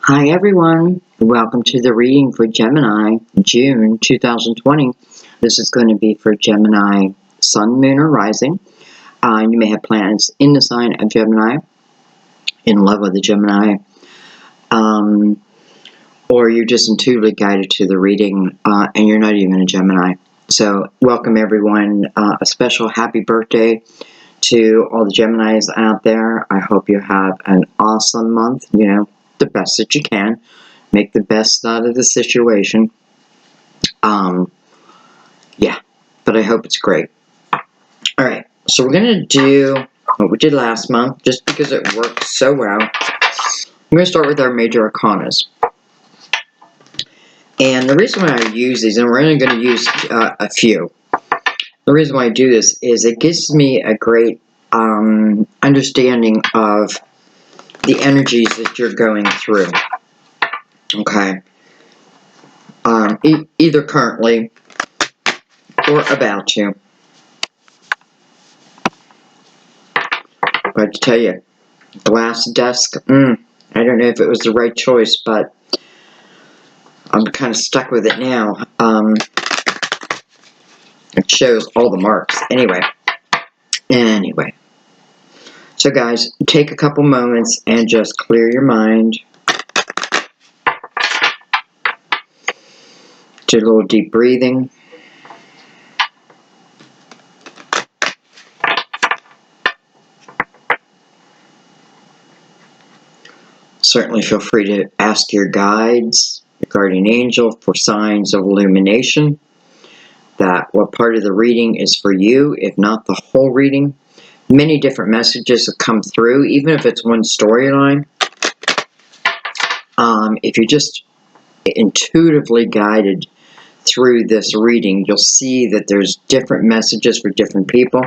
Hi everyone, welcome to the reading for Gemini, June 2020. This is going to be for Gemini Sun, Moon, or Rising. You may have planets in the sign of Gemini, in love with the Gemini, or you're just intuitively guided to the reading, and you're not even a Gemini. So welcome everyone, a special happy birthday to all the Geminis out there. I hope you have an awesome month, the best that you can. Make the best out of the situation. Yeah, but I hope it's great. All right, so we're going to do what we did last month, just because it worked so well. I'm going to start with our major arcanas. And the reason why I use these, and we're only going to use a few. The reason why I do this is it gives me a great understanding of the energies that you're going through. Okay. Either currently or about to. But to tell you, glass desk, I don't know if it was the right choice, but I'm kind of stuck with it now. It shows all the marks. Anyway. So guys, take a couple moments and just clear your mind. Do a little deep breathing. Certainly feel free to ask your guides, your guardian angel, for signs of illumination. That what part of the reading is for you, if not the whole reading. Many different messages have come through, even if it's one storyline. If you're just intuitively guided through this reading, you'll see that there's different messages for different people.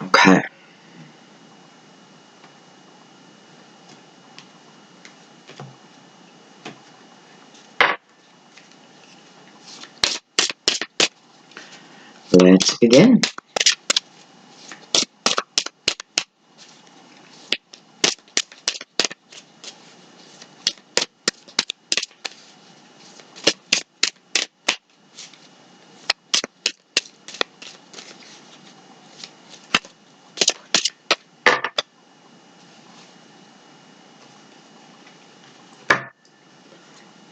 Okay. Let's begin.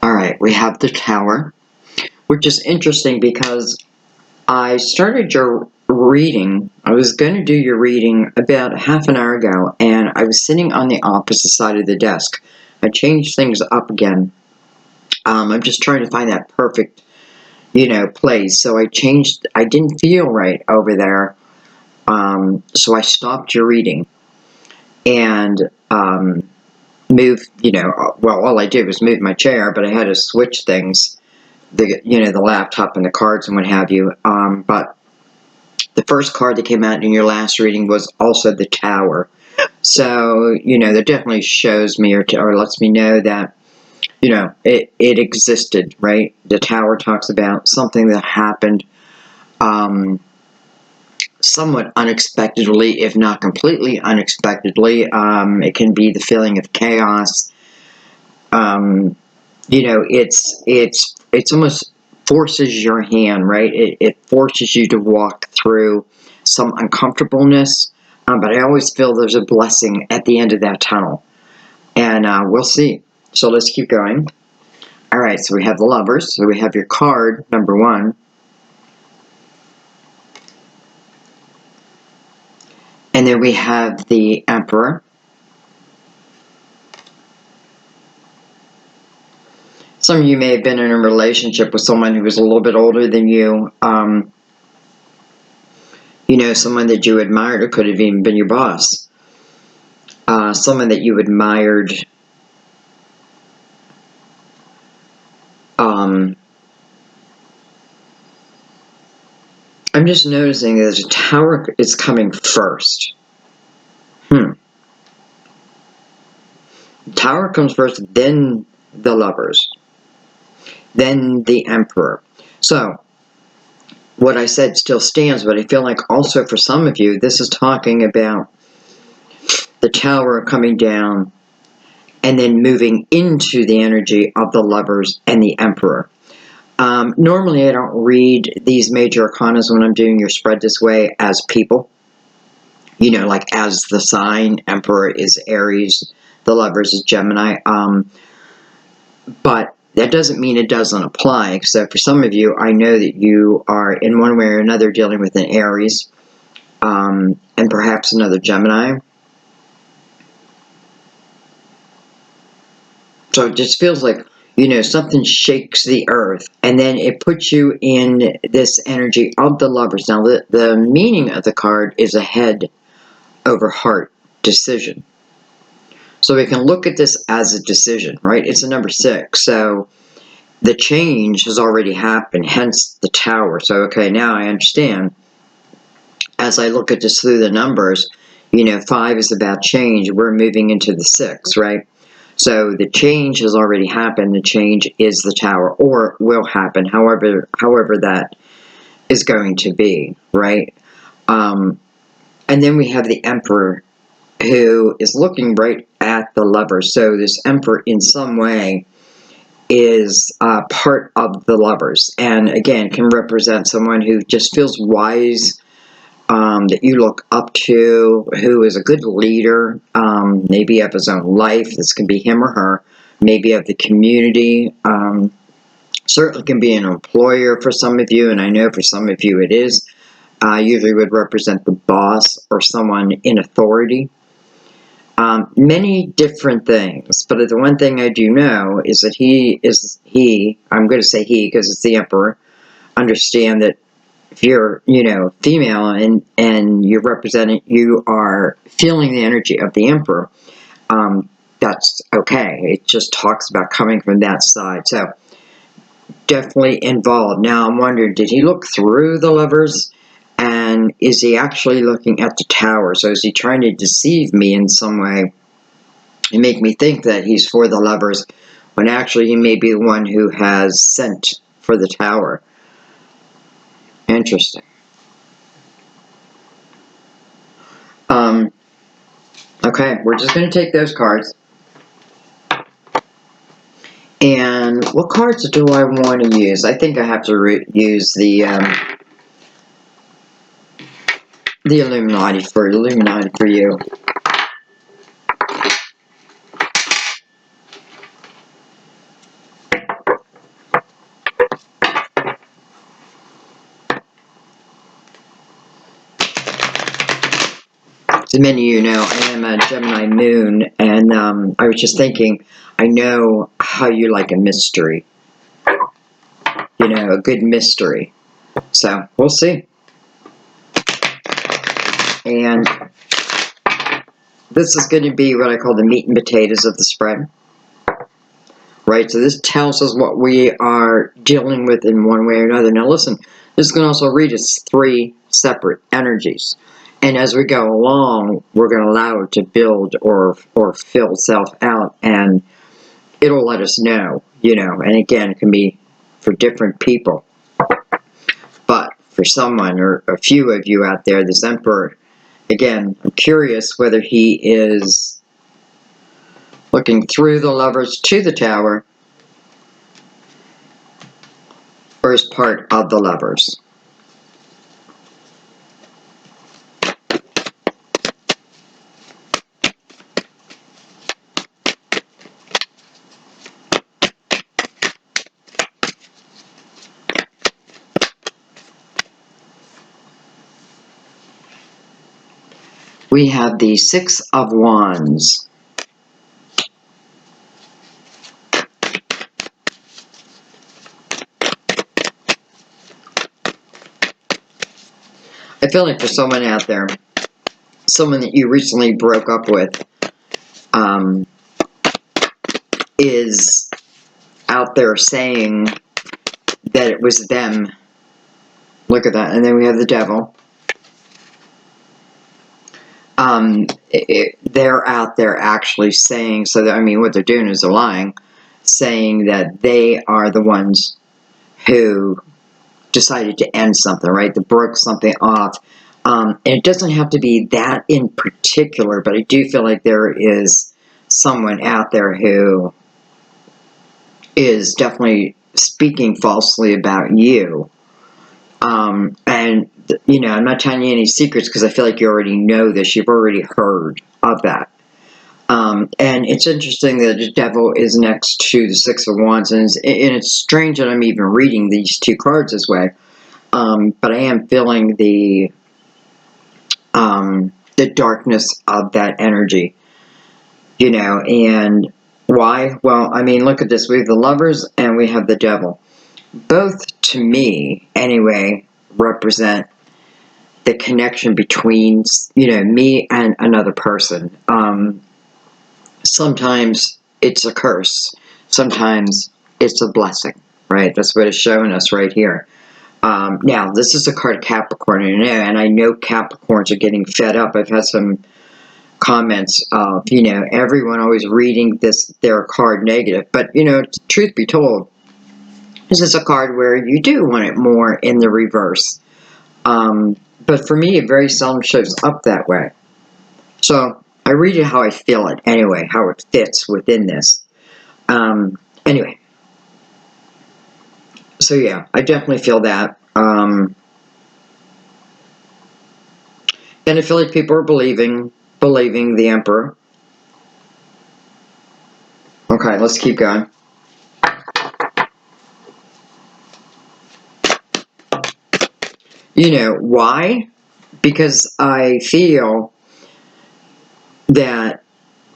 Alright, we have the Tower, which is interesting because I started your reading. I was going to do your reading about half an hour ago, and I was sitting on the opposite side of the desk. I changed things up again. I'm just trying to find that perfect, place. So I didn't feel right over there. So I stopped your reading and moved, well, all I did was move my chair, but I had to switch things, the laptop and the cards and what have you. But the first card that came out in your last reading was also the Tower. So, that definitely shows me or lets me know that, it existed, right? The Tower talks about something that happened somewhat unexpectedly, if not completely unexpectedly. It can be the feeling of chaos. It's almost forces your hand, right? It forces you to walk through some uncomfortableness, but I always feel there's a blessing at the end of that tunnel, and we'll see. So let's keep going. All right, so we have the Lovers. So we have your card number 1. And then we have the Emperor. Some of you may have been in a relationship with someone who was a little bit older than you. Someone that you admired, or could have even been your boss. Someone that you admired. I'm just noticing that the Tower is coming first. The Tower comes first, then the Lovers. then the Emperor. So, what I said still stands, but I feel like also for some of you, this is talking about the Tower coming down and then moving into the energy of the Lovers and the Emperor. Normally, I don't read these major arcanas when I'm doing your spread this way as people. You know, like as the sign. Emperor is Aries, the Lovers is Gemini. But that doesn't mean it doesn't apply. So for some of you, I know that you are in one way or another dealing with an Aries, and perhaps another Gemini. So it just feels like, you know, something shakes the earth, and then it puts you in this energy of the Lovers. Now, the meaning of the card is a head over heart decision. So we can look at this as a decision, right? It's a number 6. So the change has already happened, hence the Tower. So, okay, now I understand. As I look at this through the numbers, you know, 5 is about change. We're moving into the 6, right? So the change has already happened. The change is the Tower, or will happen, however that is going to be, right? And then we have the Emperor, who is looking right at the Lovers. So this Emperor, in some way, is part of the Lovers, and again, can represent someone who just feels wise, that you look up to, who is a good leader, maybe of his own life. This can be him or her, maybe of the community, certainly can be an employer for some of you, and I know for some of you it is. Usually would represent the boss or someone in authority. Many different things, but the one thing I do know is that I'm going to say he because it's the Emperor. Understand that if you're, you know, female and you're representing, you are feeling the energy of the Emperor, that's okay. It just talks about coming from that side. So definitely involved. Now I'm wondering, did he look through the Lovers? And is he actually looking at the Tower? So is he trying to deceive me in some way and make me think that he's for the Lovers, when actually he may be the one who has sent for the Tower? Interesting. Okay, we're just going to take those cards. And what cards do I want to use? I think I have to use the Illuminati for you. As many of you know, I am a Gemini moon, and I was just thinking, I know how you like a mystery. You know, a good mystery. So, we'll see. And this is going to be what I call the meat and potatoes of the spread. Right, so this tells us what we are dealing with in one way or another. Now listen, this can also read as 3 separate energies. And as we go along, we're going to allow it to build or fill itself out, and it'll let us know, you know. And again, it can be for different people. But for someone, or a few of you out there, this Emperor, again, I'm curious whether he is looking through the Lovers to the Tower, or is part of the Lovers. We have the 6 of Wands. I feel like for someone out there, someone that you recently broke up with, is out there saying that it was them. Look at that. And then we have the Devil. They're out there actually saying, so that, I mean, what they're doing is they're lying, saying that they are the ones who decided to end something, right? That broke something off. And it doesn't have to be that in particular, but I do feel like there is someone out there who is definitely speaking falsely about you. And, you know, I'm not telling you any secrets because I feel like you already know this. You've already heard of that. And it's interesting that the devil is next to the Six of Wands, and it's strange that I'm even reading these two cards this way. But I am feeling the darkness of that energy, you know, and why? Well, I mean, look at this. We have the Lovers and we have the Devil. Both, to me, anyway, represent the connection between, you know, me and another person. Sometimes it's a curse. Sometimes it's a blessing, right? That's what it's showing us right here. Now, this is a card of Capricorn, and I know Capricorns are getting fed up. I've had some comments of, you know, everyone always reading their card negative. But, you know, truth be told, this is a card where you do want it more in the reverse. But for me, it very seldom shows up that way. So I read it how I feel it anyway, how it fits within this. Anyway. So yeah, I definitely feel that. And I feel like people are believing the Emperor. Okay, let's keep going. You know, why? Because I feel that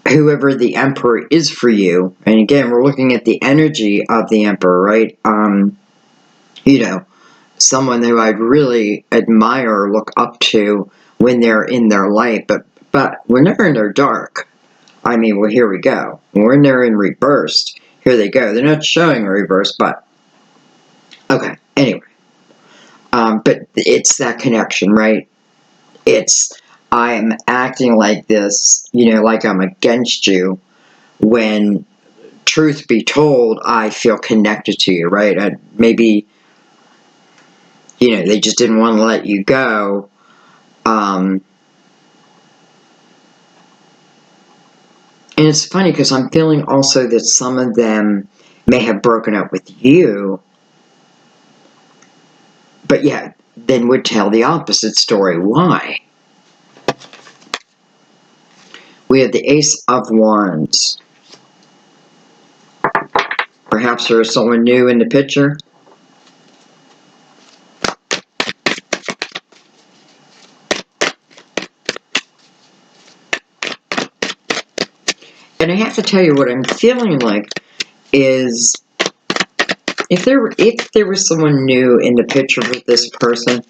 whoever the Emperor is for you, and again, we're looking at the energy of the Emperor, right? You know, someone who I'd really admire or look up to when they're in their light, but when they're in their dark, I mean, well, here we go. When they're in reversed, here they go. They're not showing reverse, but okay, anyway. But it's that connection, right? It's, I am acting like this, you know, like I'm against you, when, truth be told, I feel connected to you, right? Maybe, you know, they just didn't want to let you go. And it's funny because I'm feeling also that some of them may have broken up with you, but yeah, then would tell the opposite story. Why? We have the Ace of Wands. Perhaps there is someone new in the picture. And I have to tell you what I'm feeling like is if there was someone new in the picture with this person,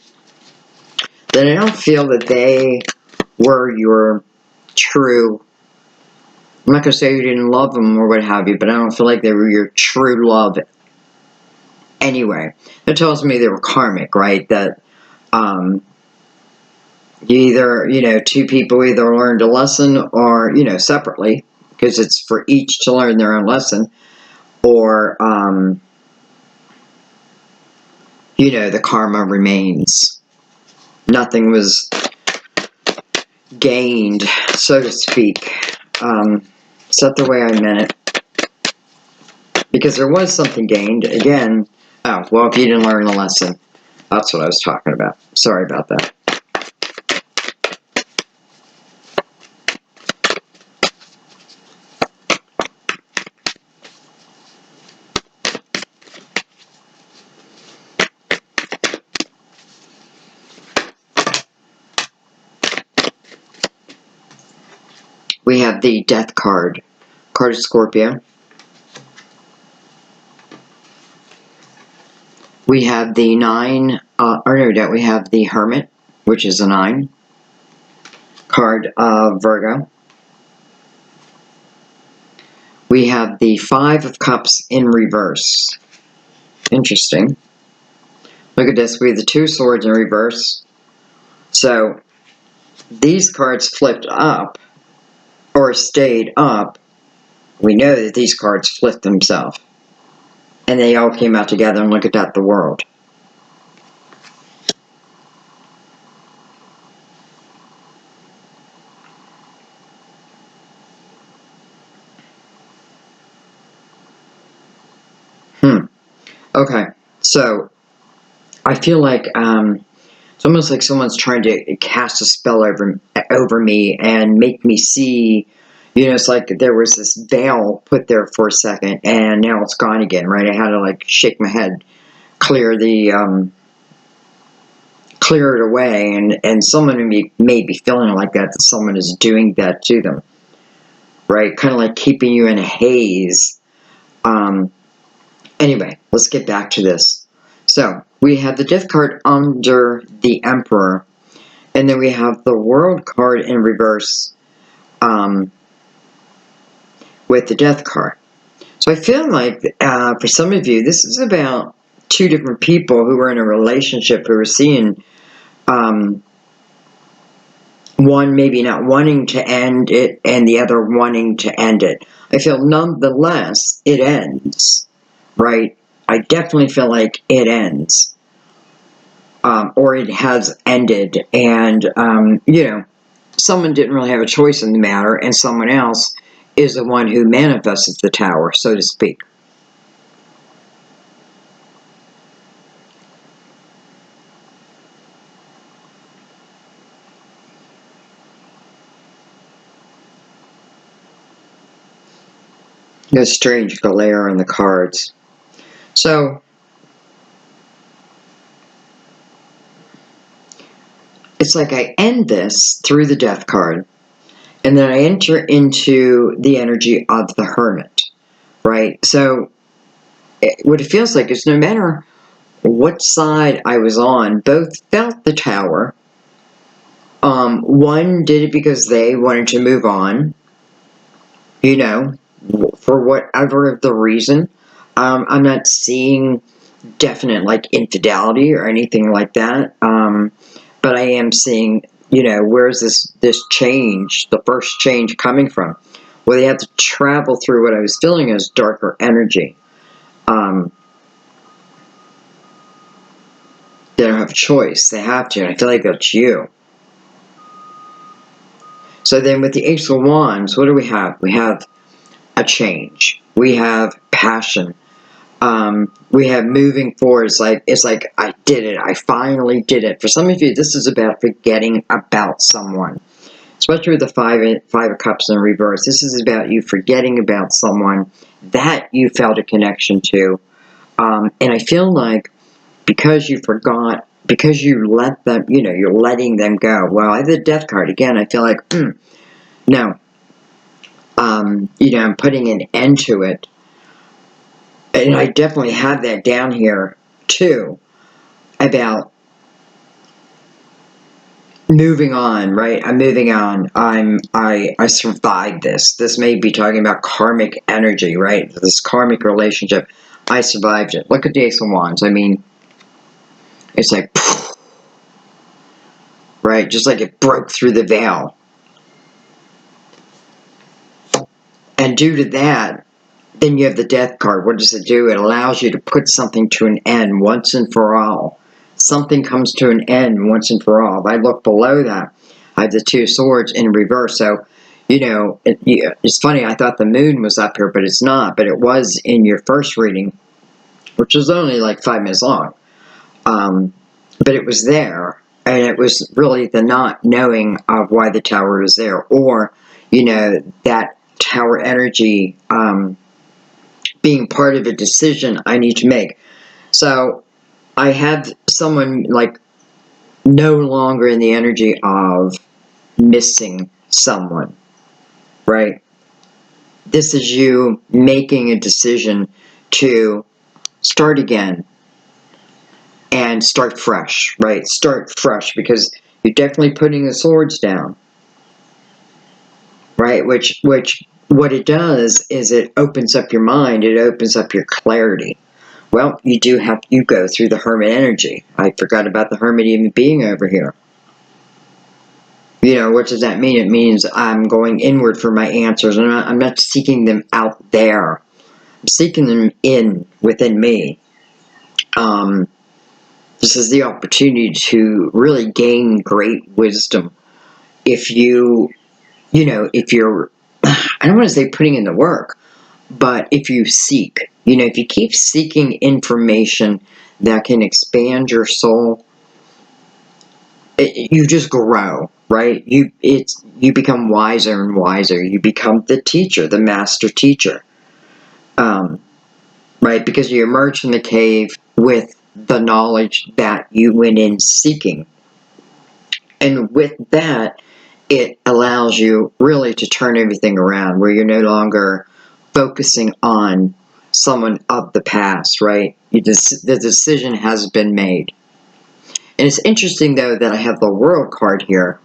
then I don't feel that they were your true, I'm not going to say you didn't love them or what have you, but I don't feel like they were your true love anyway. It tells me they were karmic, right? That either, you know, two people either learned a lesson or, you know, separately, because it's for each to learn their own lesson, or, you know, the karma remains. Nothing was gained, so to speak. Is that the way I meant it? Because there was something gained. Again, oh, well, if you didn't learn the lesson. That's what I was talking about. Sorry about that. We have the Death card. Card of Scorpio. We have the 9, we have the Hermit, which is a 9. Card of Virgo. We have the 5 of Cups in reverse. Interesting. Look at this. We have the 2 Swords in reverse. So, these cards flipped up, or stayed up, we know that these cards flipped themselves. And they all came out together, and look at that, the world. Okay, so I feel like it's almost like someone's trying to cast a spell over me and make me see, you know, it's like there was this veil put there for a second, and now it's gone again, right? I had to like shake my head, clear it away, and someone may be feeling like that someone is doing that to them, right? Kind of like keeping you in a haze. Anyway, let's get back to this. So we have the Death card under the Emperor, and then we have the World card in reverse with the Death card. So I feel like for some of you, this is about two different people who are in a relationship who are seeing one maybe not wanting to end it and the other wanting to end it. I feel nonetheless it ends, right? I definitely feel like it ends. Or it has ended, and you know, someone didn't really have a choice in the matter, and someone else is the one who manifested the tower, so to speak. There's strange glare on the cards. So it's like I end this through the Death card, and then I enter into the energy of the Hermit, right? So what it feels like is no matter what side I was on, both felt the tower. One did it because they wanted to move on, you know, for whatever the reason. I'm not seeing definite like infidelity or anything like that. But I am seeing, you know, where's this change, the first change coming from? Well, they have to travel through what I was feeling as darker energy. They don't have a choice. They have to. And I feel like that's you. So then with the Ace of Wands, what do we have? We have a change. We have passion. We have moving forward. It's like I did it. I finally did it. For some of you, this is about forgetting about someone. Especially with the five of Cups in reverse. This is about you forgetting about someone that you felt a connection to. And I feel like because you forgot, because you let them, you know, you're letting them go. Well, I have the Death card again. I feel like, no. You know, I'm putting an end to it. And I definitely have that down here, too, about moving on, right? I'm moving on. I survived this. This may be talking about karmic energy, right? This karmic relationship. I survived it. Look at the Ace of Wands. I mean, it's like, right? Just like it broke through the veil. And due to that, then you have the Death card. What does it do? It allows you to put something to an end once and for all. Something comes to an end once and for all. If I look below that, I have the Two of Swords in reverse. So, you know, it's funny. I thought the moon was up here, but it's not. But it was in your first reading, which was only like 5 minutes long. But it was there. And it was really the not knowing of why the tower was there. Or, you know, that tower energy being part of a decision I need to make. So I have someone like no longer in the energy of missing someone, right? This is you making a decision to start again and start fresh, right? Start fresh because you're definitely putting the swords down, right? Which what it does is it opens up your mind, it opens up your clarity. Well, you go through the Hermit energy. I forgot about the Hermit even being over here. You know, what does that mean? It means I'm going inward for my answers. I'm not seeking them out there. I'm seeking them within me. This is the opportunity to really gain great wisdom. If if you're, I don't want to say putting in the work, but if you seek, if you keep seeking information that can expand your soul, you just grow, right? You become wiser and wiser. You become the teacher, the master teacher, right? Because you emerge from the cave with the knowledge that you went in seeking. And with that, it allows you really to turn everything around, where you're no longer focusing on someone of the past, right? The decision has been made. And it's interesting, though, that I have the World card here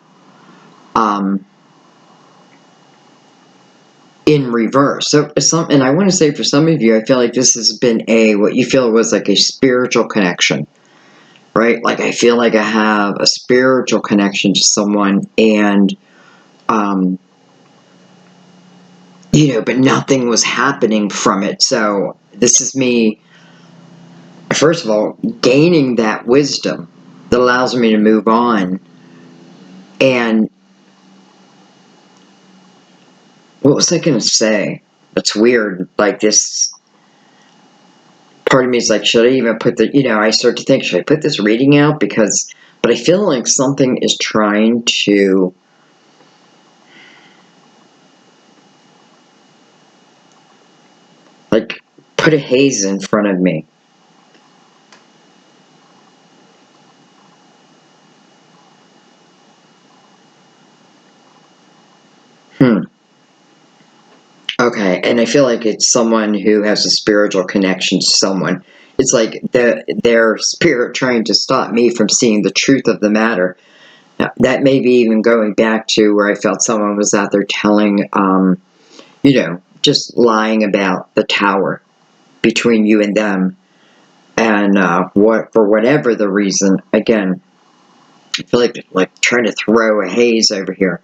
in reverse. So, and I want to say for some of you, I feel like this has been what you feel was like a spiritual connection, right? Like I feel like I have a spiritual connection to someone, and but nothing was happening from it. So this is me, first of all, gaining that wisdom that allows me to move on. And what was I going to say? It's weird. Like, this part of me is like, should I even put I start to think, should I put this reading out? But I feel like something is trying to, like, put a haze in front of me. Okay, and I feel like it's someone who has a spiritual connection to someone. It's like their spirit trying to stop me from seeing the truth of the matter. Now, that may be even going back to where I felt someone was out there telling, just lying about the tower between you and them. And for whatever the reason, again, I feel like trying to throw a haze over here.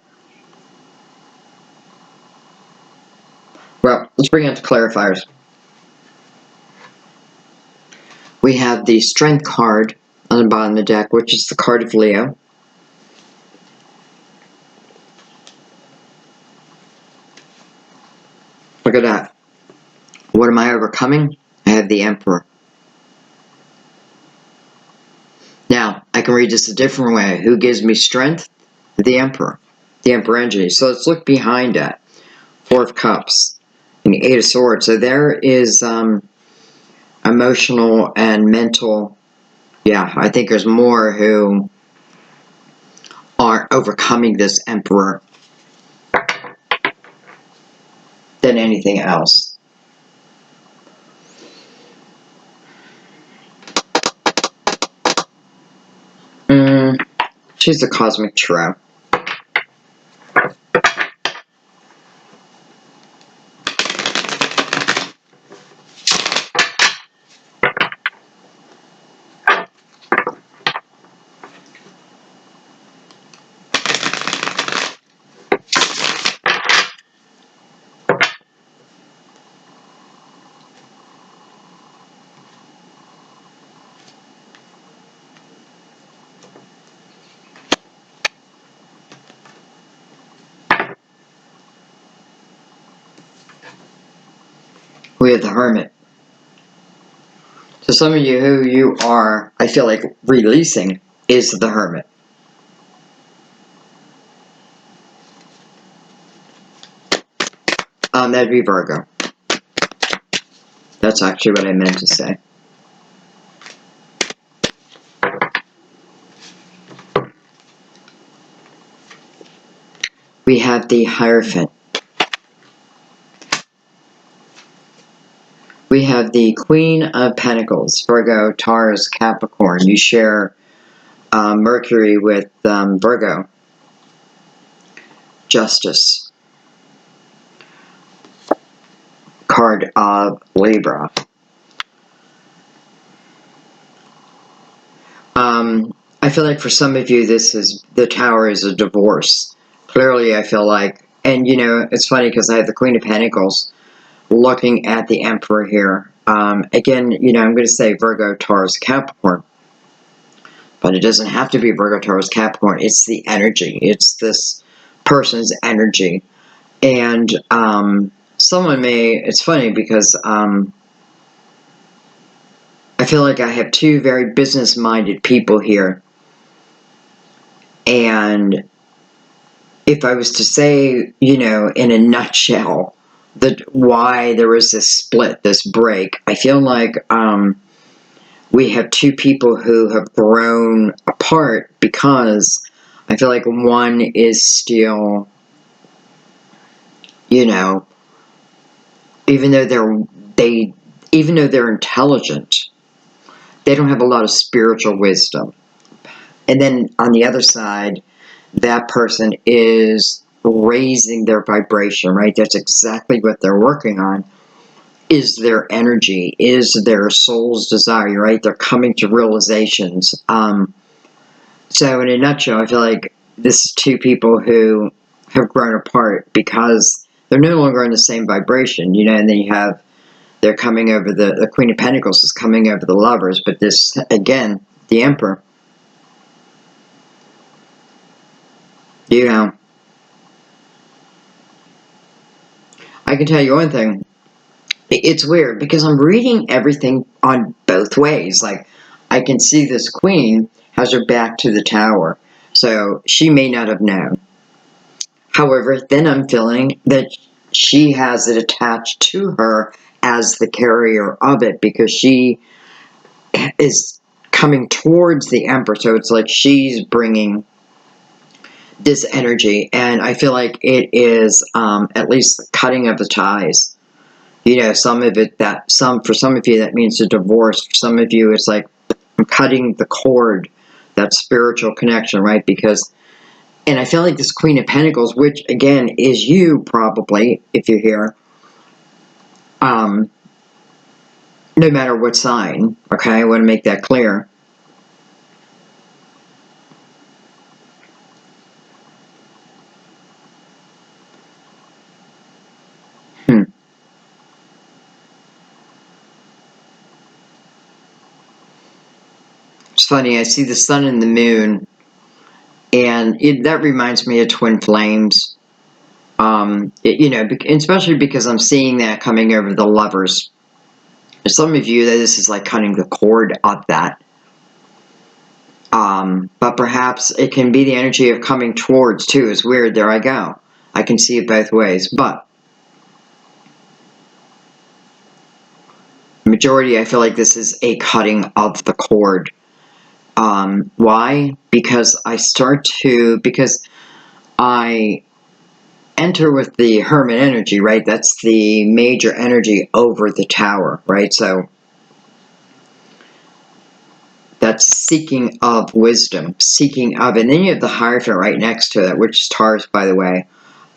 Well, let's bring out the clarifiers. We have the Strength card on the bottom of the deck, which is the card of Leo. Look at that. What am I overcoming? I have the Emperor. Now, I can read this a different way. Who gives me strength? The Emperor. The Emperor energy. So let's look behind that. Four of Cups and the Eight of Swords. So there is emotional and mental. Yeah, I think there's more who are overcoming this Emperor than anything else. She's the Cosmic Tarot. We have the Hermit. So some of you who you are, I feel like, releasing is the Hermit. That'd be Virgo. That's actually what I meant to say. We have the Hierophant. We have the Queen of Pentacles, Virgo, Taurus, Capricorn. You share Mercury with Virgo. Justice. Card of Libra. I feel like for some of you, the Tower is a divorce. Clearly, I feel like, and you know, it's funny because I have the Queen of Pentacles looking at the Emperor here. Again, you know, I'm going to say Virgo, Taurus, Capricorn. But it doesn't have to be Virgo, Taurus, Capricorn. It's the energy. It's this person's energy. And someone may, it's funny because I feel like I have two very business-minded people here. And if I was to say, you know, in a nutshell, why there was this split, this break, I feel like we have two people who have grown apart because I feel like one is still, you know, even though they're intelligent, they don't have a lot of spiritual wisdom. And then on the other side, that person is raising their vibration, right? That's exactly what they're working on. Is their energy, is their soul's desire, right? They're coming to realizations. So in a nutshell, I feel like this is two people who have grown apart because they're no longer in the same vibration, you know, and then they're coming over the Queen of Pentacles is coming over the Lovers, but this, again, the Emperor, you know, I can tell you one thing. It's weird because I'm reading everything on both ways. Like, I can see this Queen has her back to the Tower, so she may not have known. However, then I'm feeling that she has it attached to her as the carrier of it because she is coming towards the Emperor. So it's like she's bringing this energy, and I feel like it is at least the cutting of the ties. You know, for some of you that means a divorce. For some of you, it's like I'm cutting the cord, that spiritual connection, right? Because, and I feel like this Queen of Pentacles, which again is you probably, if you're here, no matter what sign, okay, I want to make that clear. It's funny, I see the sun and the moon, and that reminds me of twin flames. You know, especially because I'm seeing that coming over the Lovers. For some of you, this is like cutting the cord of that. But perhaps it can be the energy of coming towards, too. It's weird. There I go. I can see it both ways. But majority, I feel like this is a cutting of the cord. Why? Because I enter with the Hermit energy, right? That's the major energy over the Tower, right? So that's seeking of wisdom, seeking of, and then you have the Hierophant right next to it, which is Taurus, by the way.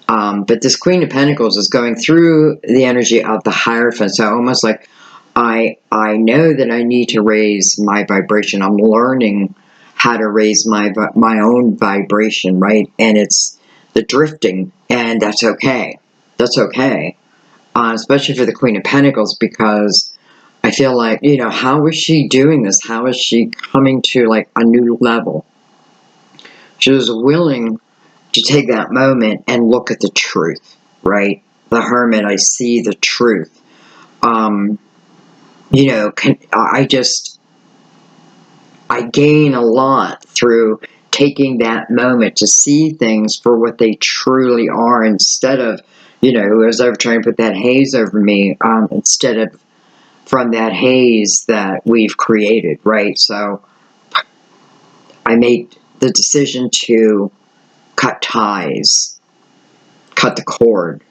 But this Queen of Pentacles is going through the energy of the Hierophant, so almost like I know that I need to raise my vibration. I'm learning how to raise my own vibration, right? And it's the drifting, and that's okay. That's okay, especially for the Queen of Pentacles, because I feel like, you know, how is she doing this? How is she coming to like a new level? She was willing to take that moment and look at the truth, right? The Hermit, I see the truth. You know, I gain a lot through taking that moment to see things for what they truly are, instead of, you know, whoever's ever trying to put that haze over me, instead of from that haze that we've created, right? So I made the decision to cut ties, cut the cord.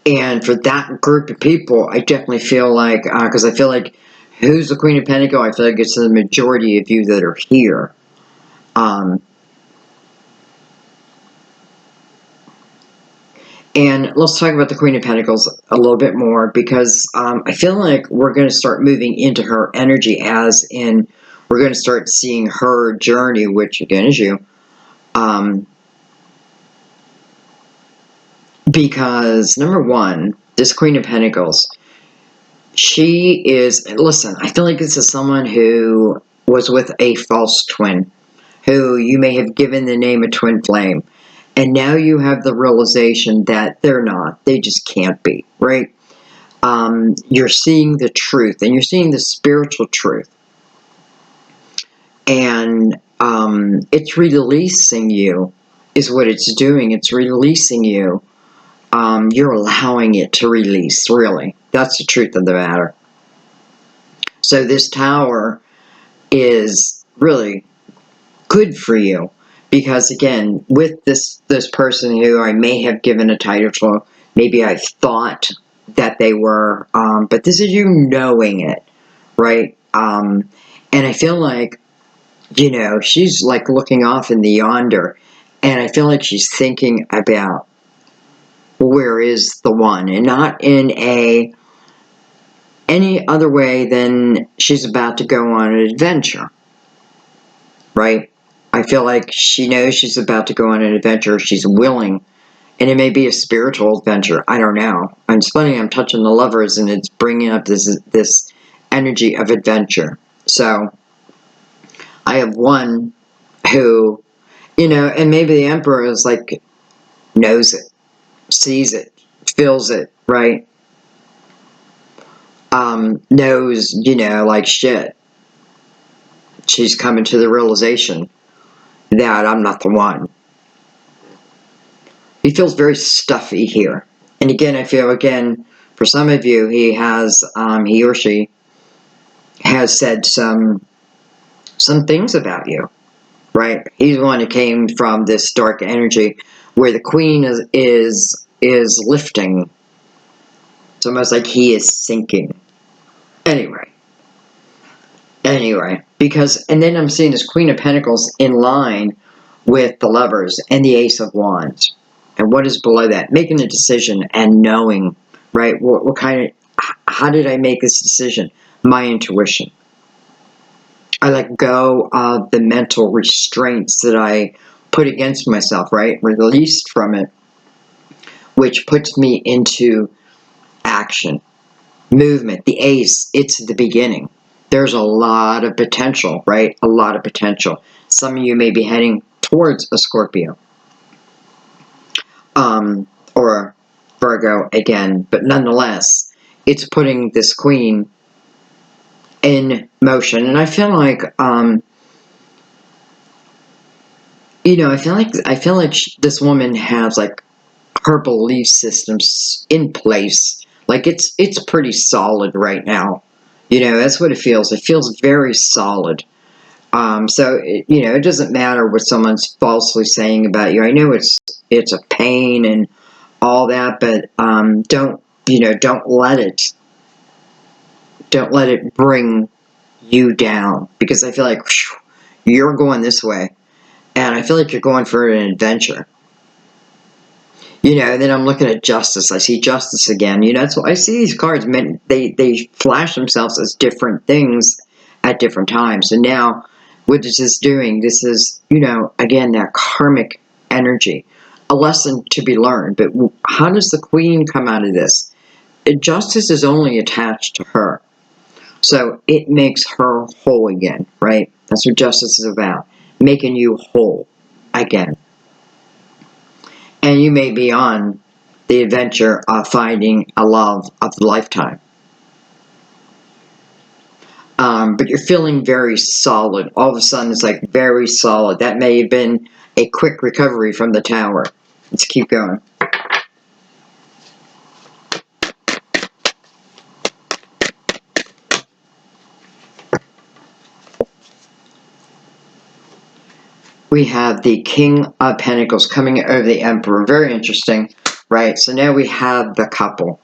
And for that group of people, I definitely feel like, because I feel like, who's the Queen of Pentacles? I feel like it's the majority of you that are here. And let's talk about the Queen of Pentacles a little bit more, because I feel like we're going to start moving into her energy, as in we're going to start seeing her journey, which again is you. Because number one, this Queen of Pentacles, she is, listen, I feel like this is someone who was with a false twin, who you may have given the name of twin flame. And now you have the realization that they're not. They just can't be, right? You're seeing the truth, and you're seeing the spiritual truth. And it's releasing you, is what it's doing. It's releasing you. You're allowing it to release, really. This the truth of the matter. So this Tower is really good for you. Because again, with this person who I may have given a title to, maybe I thought that they were, but this is you knowing it, right? And I feel like, you know, she's like looking off in the yonder, and I feel like she's thinking about where is the one, and not in any other way than she's about to go on an adventure, right? I feel like she knows she's about to go on an adventure. She's willing. And it may be a spiritual adventure. I don't know. It's funny, I'm touching the Lovers, and it's bringing up this energy of adventure. So, I have one who, you know, and maybe the Emperor is like, knows it, sees it, feels it, right? Knows, you know, like shit. She's coming to the realization that I'm not the one. He feels very stuffy here. And again, I feel, again, for some of you, he or she has said some things about you, right? He's the one who came from this dark energy where the Queen is lifting. It's almost like he is sinking. Anyway, because, and then I'm seeing this Queen of Pentacles in line with the Lovers and the Ace of Wands. And what is below that? Making a decision and knowing, right? What kind of, how did I make this decision? My intuition. I let go of the mental restraints that I put against myself, right? Released from it, which puts me into action, movement. The Ace, it's the beginning. There's a lot of potential, right? A lot of potential. Some of you may be heading towards a Scorpio. Or Virgo again, but nonetheless, it's putting this Queen in motion. And I feel like, you know, I feel like this woman has like her belief systems in place. Like it's pretty solid right now. You know, that's what it feels. It feels very solid. So you know, it doesn't matter what someone's falsely saying about you. I know it's a pain and all that, but don't let it bring you down, because I feel like whew, you're going this way, and I feel like you're going for an adventure. You know, and then I'm looking at Justice. I see Justice again. You know, that's why I see these cards meant they flash themselves as different things at different times. And now, what is this doing? This is, you know, again, that karmic energy, a lesson to be learned. But how does the Queen come out of this? Justice is only attached to her, so it makes her whole again, right? That's what Justice is about, making you whole again. And you may be on the adventure of finding a love of the lifetime. But you're feeling very solid. All of a sudden, it's like very solid. That may have been a quick recovery from the Tower. Let's keep going. We have the King of Pentacles coming over the Emperor. Very interesting, right? So now we have the couple.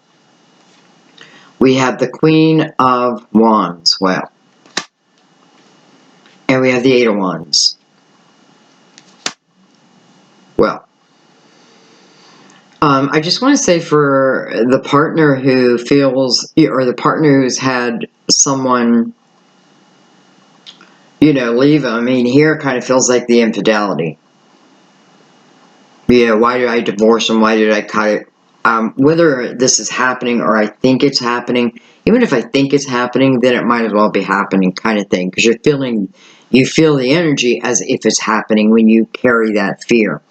We have the Queen of Wands. Well, and we have the Eight of Wands. Well, I just want to say for the partner who feels, or the partner who's had someone, leave them. I mean, here it kind of feels like the infidelity. Why did I divorce him? Why did I cut it? Whether this is happening or I think it's happening, even if I think it's happening, then it might as well be happening, kind of thing. Because you feel the energy as if it's happening when you carry that fear.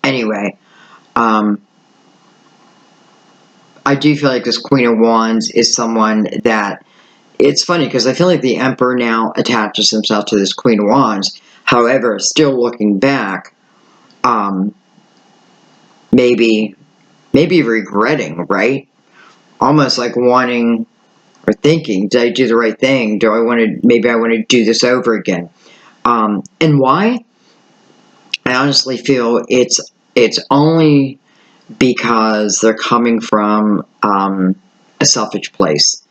Anyway, I do feel like this Queen of Wands is someone that, it's funny because I feel like the Emperor now attaches himself to this Queen of Wands. However, still looking back, maybe regretting, right? Almost like wanting or thinking, did I do the right thing? Maybe I want to do this over again. And why? I honestly feel it's only because they're coming from a selfish place.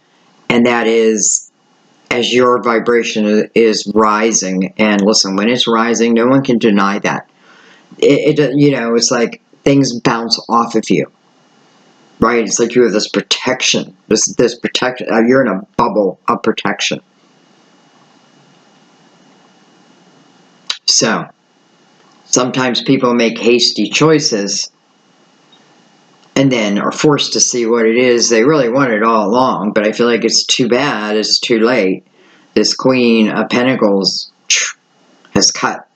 And that is, as your vibration is rising, and listen, when it's rising, no one can deny that. It's like things bounce off of you, right? It's like you have this protection, this protection. You're in a bubble of protection. So sometimes people make hasty choices and then are forced to see what it is they really wanted all along. But I feel like it's too bad. It's too late. This Queen of Pentacles has cut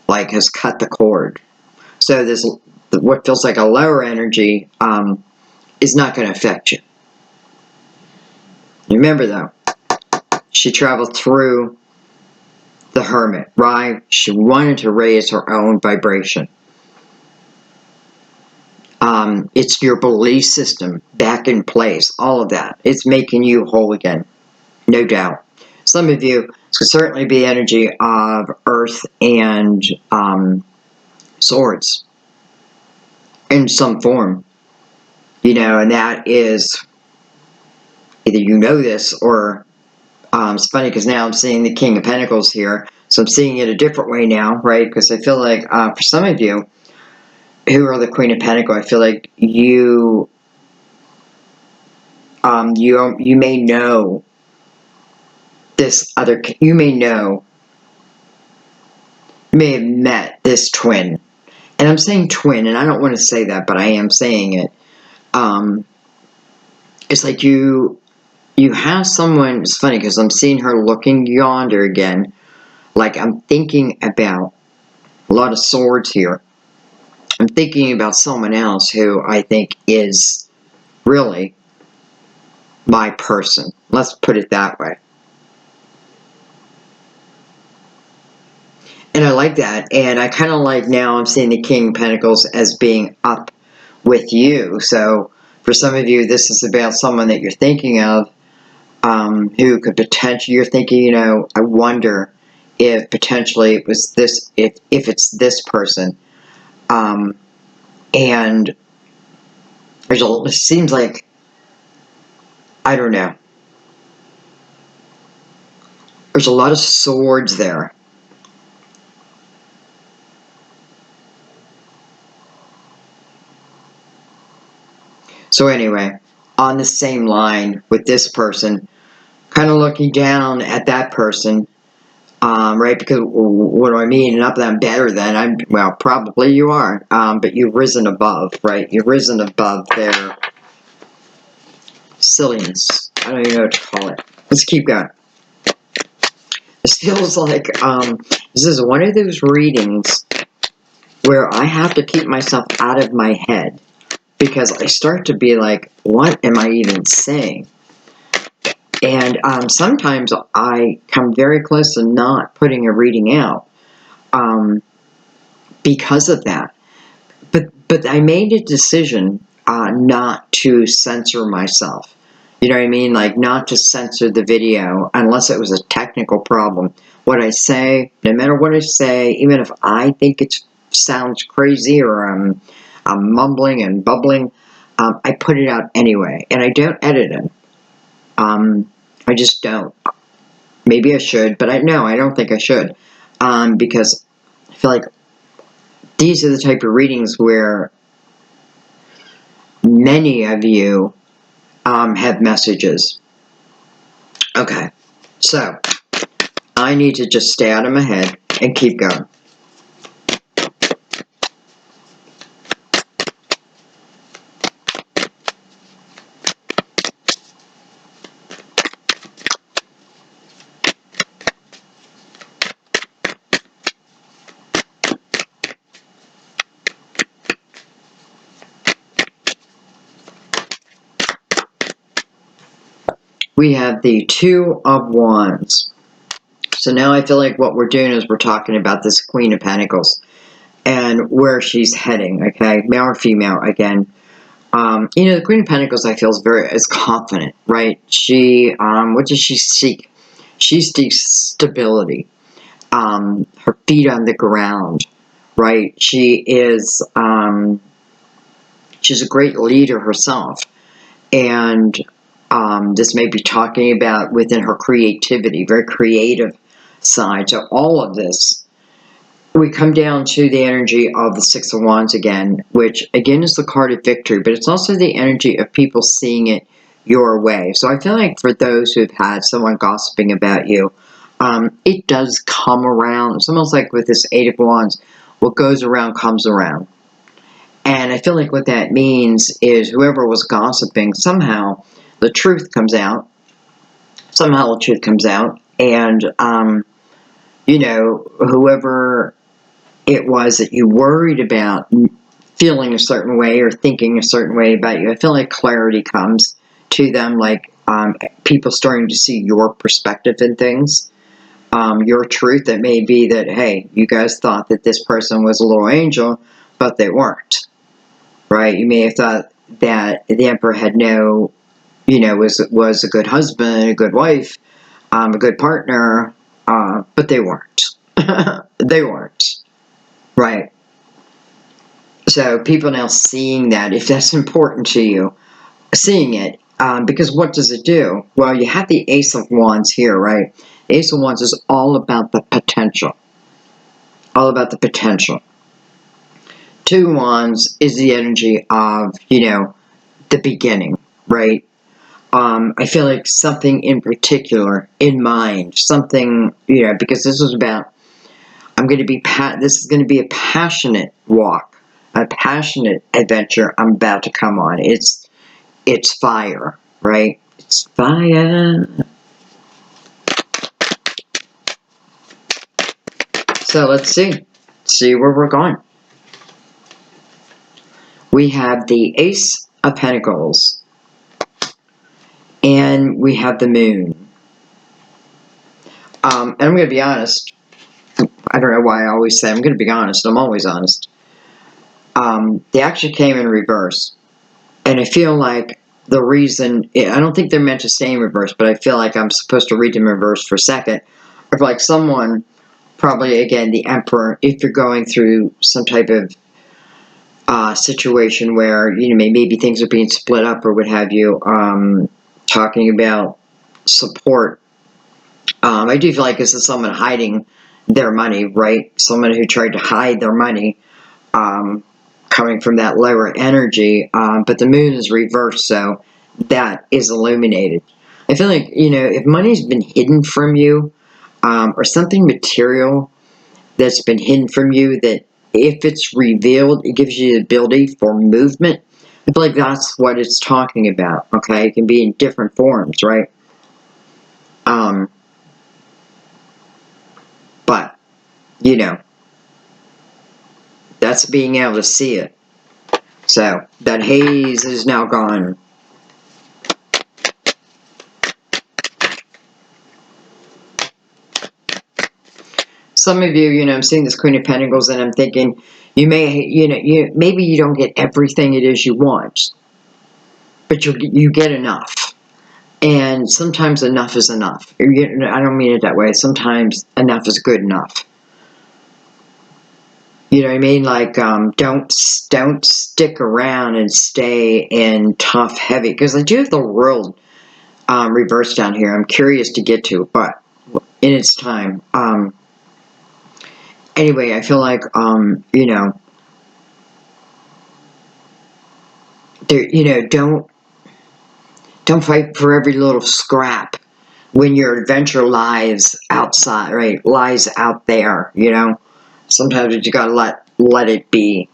the cord. So this, what feels like a lower energy, is not going to affect you. Remember though, she traveled through the Hermit, right? She wanted to raise her own vibration. It's your belief system back in place, all of that. It's making you whole again, no doubt. Some of you, this could certainly be energy of Earth and swords in some form, and that is, either you know this or it's funny because now I'm seeing the King of Pentacles here, so I'm seeing it a different way now, right? Because I feel like for some of you who are the Queen of Pentacles, I feel like you may know this other, you may have met this twin. And I'm saying twin, and I don't want to say that, but I am saying it. It's like you have someone, it's funny because I'm seeing her looking yonder again. Like I'm thinking about a lot of swords here. I'm thinking about someone else who I think is really my person. Let's put it that way. And I like that. And I kind of like, now I'm seeing the King of Pentacles as being up with you. So for some of you, this is about someone that you're thinking of, who could potentially, you're thinking, I wonder if potentially it was this, if it's this person. And it seems like, I don't know. There's a lot of swords there. So anyway, on the same line with this person, kind of looking down at that person, right? Because what do I mean? Not that I'm better than, well, probably you are, but you've risen above, right? You've risen above their silliness. I don't even know what to call it. Let's keep going. This feels like, this is one of those readings where I have to keep myself out of my head, because I start to be like, what am I even saying? And sometimes I come very close to not putting a reading out because of that. But I made a decision not to censor myself. You know what I mean? Like, not to censor the video unless it was a technical problem. What I say, no matter what I say, even if I think it sounds crazy or I'm mumbling and bubbling, I put it out anyway. And I don't edit it. I just don't. Maybe I should, but I don't think I should. Because I feel like these are the type of readings where many of you have messages. Okay, so I need to just stay out of my head and keep going. We have the Two of Wands. So now I feel like what we're doing is we're talking about this Queen of Pentacles and where she's heading, okay? Male or female, again. You know, the Queen of Pentacles, I feel, is confident, right? She, what does she seek? She seeks stability. Her feet on the ground, right? She is, she's a great leader herself. And this may be talking about within her creativity, very creative side. So all of this, we come down to the energy of the Six of Wands again, which again is the card of victory, but it's also the energy of people seeing it your way. So I feel like for those who've had someone gossiping about you, it does come around. It's almost like with this Eight of Wands, what goes around comes around. And I feel like what that means is whoever was gossiping, somehow the truth comes out. Somehow the truth comes out. And, you know, whoever it was that you worried about feeling a certain way or thinking a certain way about you, I feel like clarity comes to them, like people starting to see your perspective in things, your truth. That may be that, hey, you guys thought that this person was a little angel, but they weren't, right? You may have thought that the Emperor had no, you know, was a good husband, a good wife, a good partner, but they weren't. They weren't. Right. So people now seeing that, if that's important to you, seeing it, because what does it do? Well, you have the Ace of Wands here, right? The Ace of Wands is all about the potential. All about the potential. Two Wands is the energy of, you know, the beginning, right? I feel like something in particular in mind, something, you know, because this is about, this is going to be a passionate walk, a passionate adventure I'm about to come on. It's fire, right? It's fire. So let's see where we're going. We have the Ace of Pentacles, and we have the Moon. And I'm going to be honest. I don't know why I always say I'm going to be honest. I'm always honest. They actually came in reverse. And I feel like the reason, I don't think they're meant to stay in reverse, but I feel like I'm supposed to read them in reverse for a second. Or like someone, probably again, the Emperor, if you're going through some type of situation where, you know, maybe things are being split up or what have you, talking about support. I do feel like this is someone hiding their money, right? Someone who tried to hide their money, coming from that lower energy, but the Moon is reversed, so that is illuminated. I feel like, you know, if money's been hidden from you, or something material that's been hidden from you, that if it's revealed, it gives you the ability for movement. I feel like that's what it's talking about, okay? It can be in different forms, right? But, you know, that's being able to see it. So, that haze is now gone. Some of you, you know, I'm seeing this Queen of Pentacles and I'm thinking, you may, you know, maybe you don't get everything it is you want, but you get enough. And sometimes enough is enough. I don't mean it that way. Sometimes enough is good enough. You know what I mean? Like, don't stick around and stay in tough, heavy. Because I do have the World reversed down here. I'm curious to get to, but in its time. Anyway, I feel like, you know, there, you know, don't fight for every little scrap when your adventure lies outside, right? Lies out there, you know. Sometimes you gotta let it be,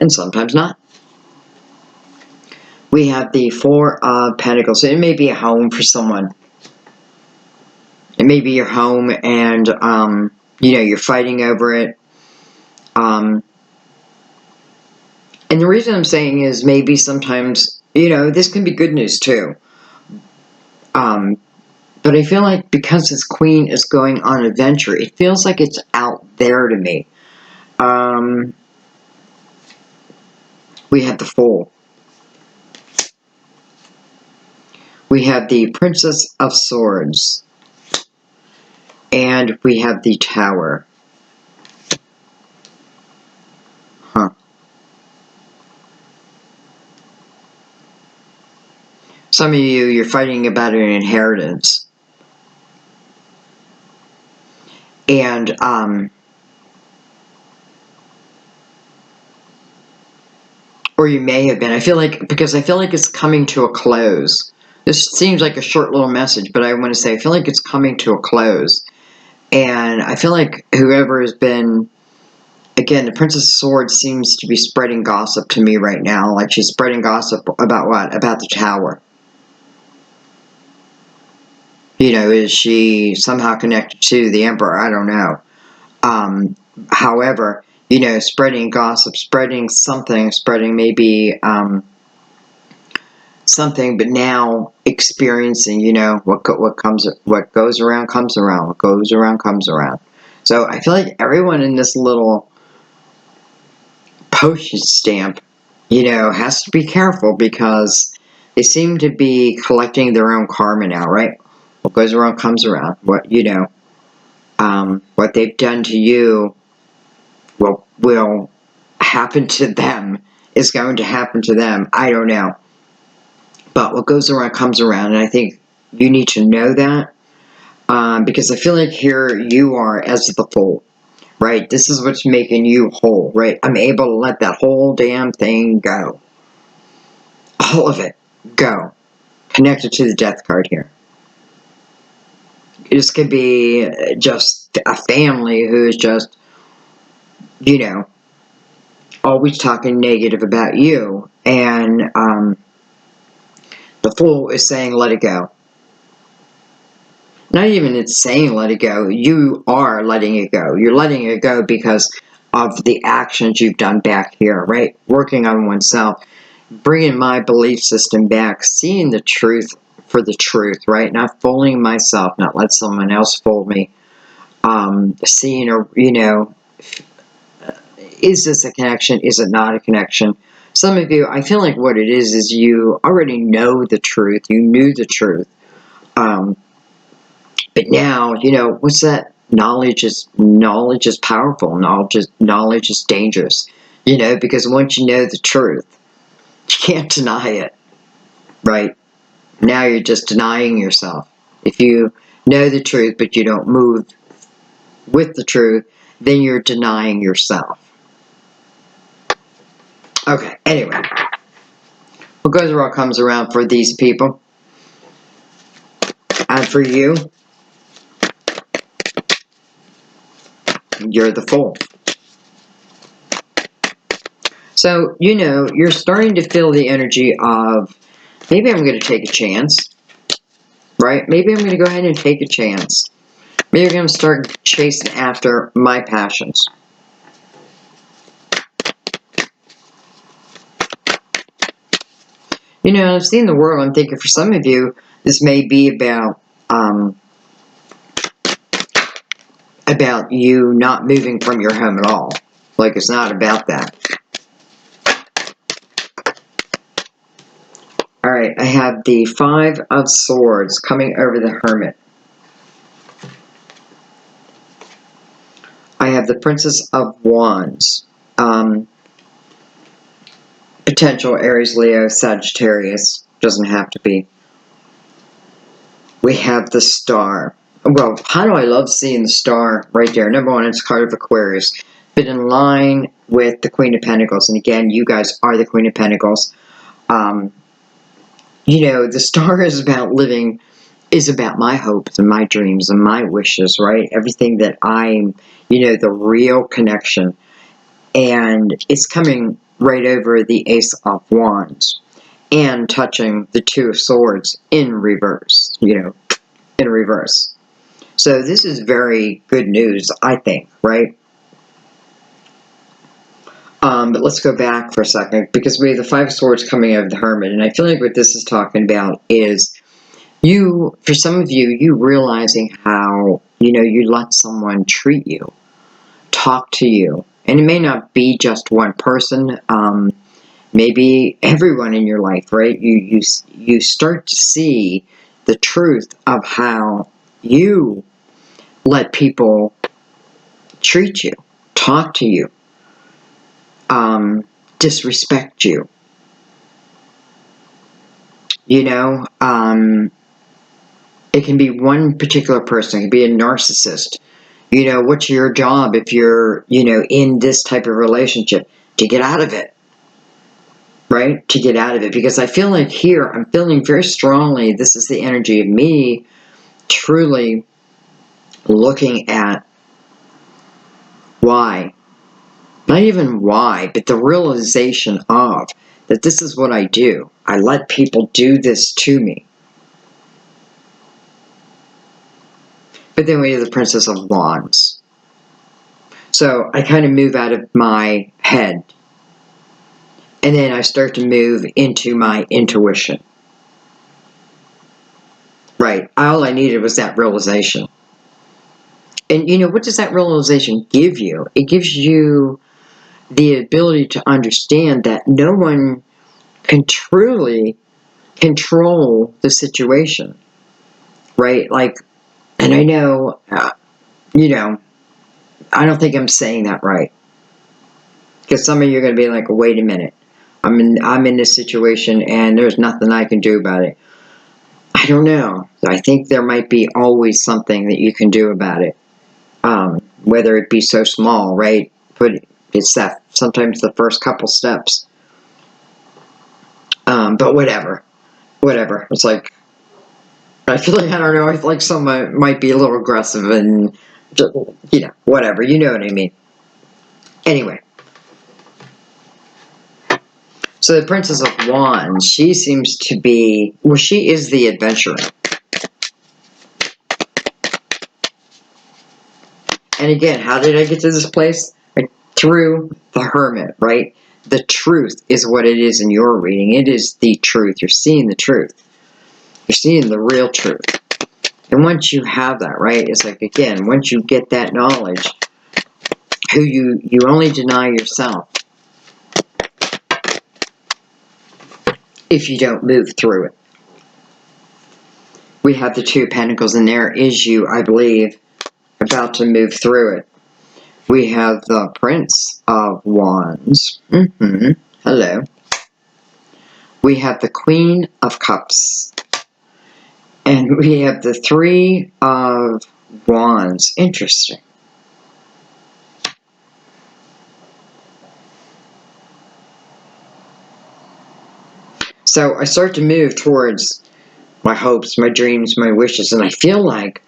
and sometimes not. We have the Four of Pentacles. It may be a home for someone. It may be your home, and you know, you're fighting over it. And the reason I'm saying is maybe sometimes, you know, this can be good news too. But I feel like because this Queen is going on an adventure, it feels like it's out there to me. We have the Fool. We have the Princess of Swords. And we have the Tower. Huh. Some of you, you're fighting about an inheritance. And, or you may have been. I feel like, because I feel like it's coming to a close. This seems like a short little message, but I want to say, I feel like it's coming to a close. And I feel like whoever has been, again, the Princess of Swords seems to be spreading gossip to me right now. Like she's spreading gossip about what? About the Tower. You know, is she somehow connected to the Emperor? I don't know. However, you know, spreading gossip, spreading something, spreading maybe something, but now experiencing, you know, what goes around comes around, what goes around comes around. So I feel like everyone in this little postage stamp, you know, has to be careful because they seem to be collecting their own karma now, right? What goes around comes around. What, you know, what they've done to you will happen to them, is going to happen to them. I don't know. But what goes around comes around, and I think you need to know that, because I feel like here you are as the Fool, right? This is what's making you whole, right? I'm able to let that whole damn thing go. All of it go. Connected to the Death card here. This could be just a family who's just, you know, always talking negative about you, and the Fool is saying let it go. Not even it's saying let it go, you are letting it go. You're letting it go because of the actions you've done back here, right? Working on oneself, bringing my belief system back, seeing the truth for the truth, right? Not fooling myself, not let someone else fool me. Seeing, a, you know, is this a connection? Is it not a connection? Some of you, I feel like what it is you already know the truth. You knew the truth. But now, you know, what's that? Knowledge is powerful. Knowledge is dangerous. You know, because once you know the truth, you can't deny it. Right? Now you're just denying yourself. If you know the truth, but you don't move with the truth, then you're denying yourself. Okay, anyway. What goes around comes around for these people. And for you, you're the Fool. So, you know, you're starting to feel the energy of, maybe I'm going to take a chance, right? Maybe I'm going to go ahead and take a chance. Maybe I'm going to start chasing after my passions. You know, I've seen the world. I'm thinking for some of you, this may be about you not moving from your home at all. Like, it's not about that. Alright, I have the Five of Swords coming over the Hermit. I have the Princess of Wands. Potential Aries, Leo, Sagittarius. Doesn't have to be. We have the Star. Well, how do I love seeing the Star right there? Number one, it's a card of Aquarius. but in line with the Queen of Pentacles. And again, you guys are the Queen of Pentacles. You know, the star is about living, is about my hopes and my dreams and my wishes, right? Everything that I'm, you know, the real connection. And it's coming right over the Ace of Wands and touching the Two of Swords in reverse, you know, in reverse. So this is very good news, I think, right? But let's go back for a second, because we have the Five of Swords coming over the Hermit, and I feel like what this is talking about is you, for some of you, you realizing how, you know, you let someone treat you, talk to you, and it may not be just one person, maybe everyone in your life, right? You start to see the truth of how you let people treat you, talk to you, disrespect you. You know, it can be one particular person. It can be a narcissist. You know, what's your job if you're, you know, in this type of relationship? To get out of it. Right? To get out of it. Because I feel like here, I'm feeling very strongly, this is the energy of me truly looking at why. Not even why, but the realization of that this is what I do. I let people do this to me. But then we have the Princess of Wands. So I kind of move out of my head. And then I start to move into my intuition. Right. All I needed was that realization. And you know, what does that realization give you? It gives you the ability to understand that no one can truly control the situation. Right? Like, and I know, you know, I don't think I'm saying that right. Because some of you are going to be like, wait a minute. I'm in this situation and there's nothing I can do about it. I don't know. I think there might be always something that you can do about it. Whether it be so small, right? But it's that sometimes the first couple steps. But whatever. It's like, I feel like, I don't know, I feel like someone might be a little aggressive and, you know, whatever. You know what I mean. Anyway. So the Princess of Wands, she seems to be, well, she is the adventurer. And again, how did I get to this place? Through the Hermit, right? The truth is what it is in your reading. It is the truth. You're seeing the truth. You're seeing the real truth. And once you have that, right, it's like, again, once you get that knowledge, who you only deny yourself if you don't move through it. We have the Two of Pentacles, and there is you, I believe, about to move through it. We have the Prince of Wands. Hello. We have the Queen of Cups. And we have the Three of Wands. Interesting. So I start to move towards my hopes, my dreams, my wishes, and I feel like